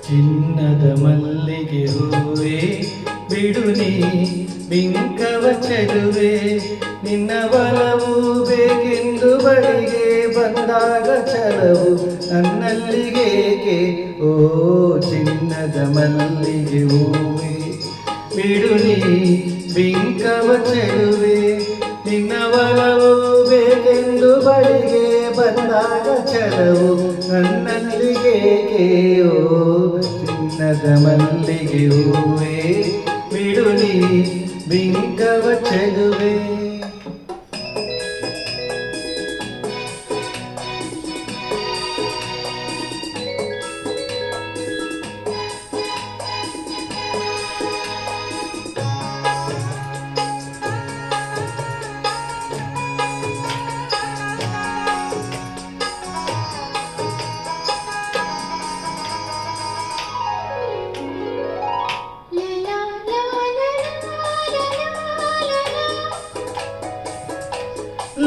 ಚಿನ್ನದ ಮಲ್ಲಿಗೆ ಹೂವೇ ಬಿಡು ನೀ ಬಿಂಕವ ಚೆಲುವೆ, ನಿನ್ನ ಬಲವು ಬೇಕೆಂದು ಬಳಿಗೆ ಬಂದಾಗ ಛಲವು ನನ್ನಲ್ಲಿಗೇಕೆ. ಓ ಚಿನ್ನದ ಮಲ್ಲಿಗೆ ಹೂವೇ ಬಿಡು ನೀ ಬಿಂಕವ ಚೆಲುವೆ, ನಿನ್ನ ಬಲವು ಬೇಕೆಂದು ಬಳಿಗೆ ಬಂದಾಗ ಛಲವು ನನ್ನಲ್ಲಿಗೇಕೆ. ಓ ಚಿನ್ನದ ಮಲ್ಲಿಗೆ ಹೂವೇ ಬಿಡು ನೀ ಬಿಂಕವ ಚೆಲುವೆ.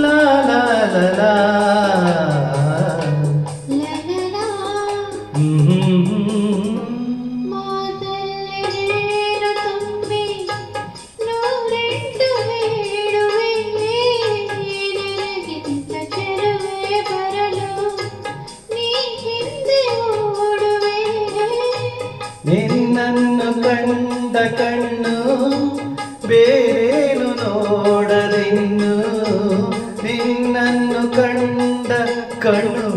La la la la ಮಾತಲ್ಲೆರೇನು ತುಂಬಿ ನೂರೆಂಟು ಹೇಳುವೆ, ನನಗಿಂತ ಚೆಲುವೆ ಬರಲು ನೀ ಹಿಂದೆ ಓಡುವೆ. ನಿನ್ನನ್ನು ಕಂಡ ಕಣ್ಣು ಬೇರೇನು ನೋಡದಿನ್ನು, ನಿನ್ನನ್ನು ಕಂಡ ಕಣ್ಣು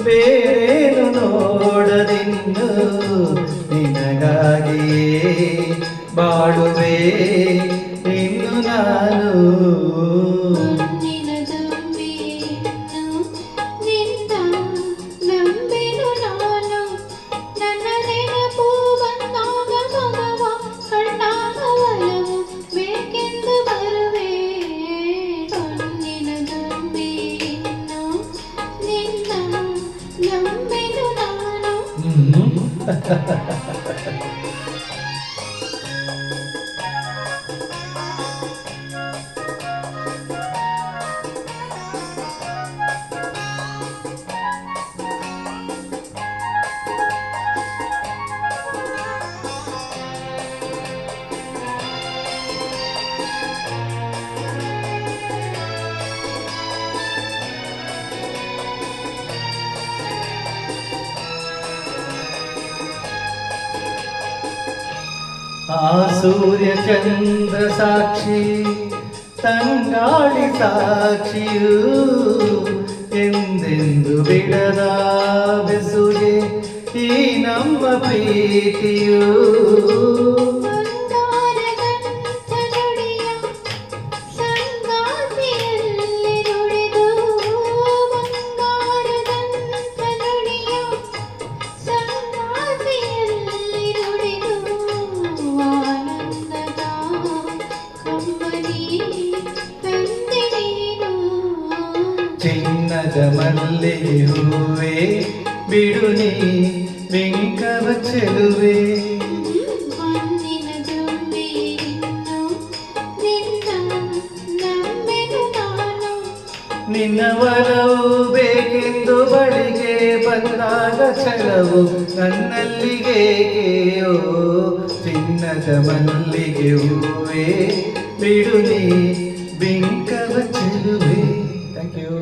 ಬೇರೇನು ನೋಡದಿನ್ನು, ನಿನಗಾಗಿಯೇ ಬಾಳುವೆ ಇನ್ನು ನಾನು. ನಿನ್ನ ತುಂಬಿಯನ್ನು ನಿನ್ನ ನಂಬೆನು ನಾನು, ನನ್ನ ನೆನಪು ಬಂದಾಗ ಮಗವ ಕಂಡಾಗ ಒಲವು ಬೇಕೆಂದು ಬರುವೆ. ನಿನ್ನ ತುಂಬಿಯನ್ನು ನಿನ್ನ ನಂಬೆನು ನಾನು. ಆ ಸೂರ್ಯ ಚಂದ್ರ ಸಾಕ್ಷಿ ತಂಗಾಳಿ ಸಾಕ್ಷಿಯು, ಎಂದೆಂದು ಬಿಡದ ಬೆಸುಗೆ ಈ ನಮ್ಮ ಪ್ರೀತಿಯು. ಚಿನ್ನದ ಮಲ್ಲಿಗೆ ಹೂವೇ ಬಿಡು ನೀ ಬಿಂಕವ ಚೆಲುವೆ, ನಿನ್ನ ವರವು ಬೇಕೆಂದು ಬಳಿಗೆ ಬಂದಾಗ ಛಲವು ನನ್ನಲ್ಲಿಗೇಕೆ. ಓ ಚಿನ್ನದ ಮಲ್ಲಿಗೆ ಹೂವೇ ಬಿಡು ನೀ ಬಿಂಕವ ಚೆಲುವೆ. Thank you.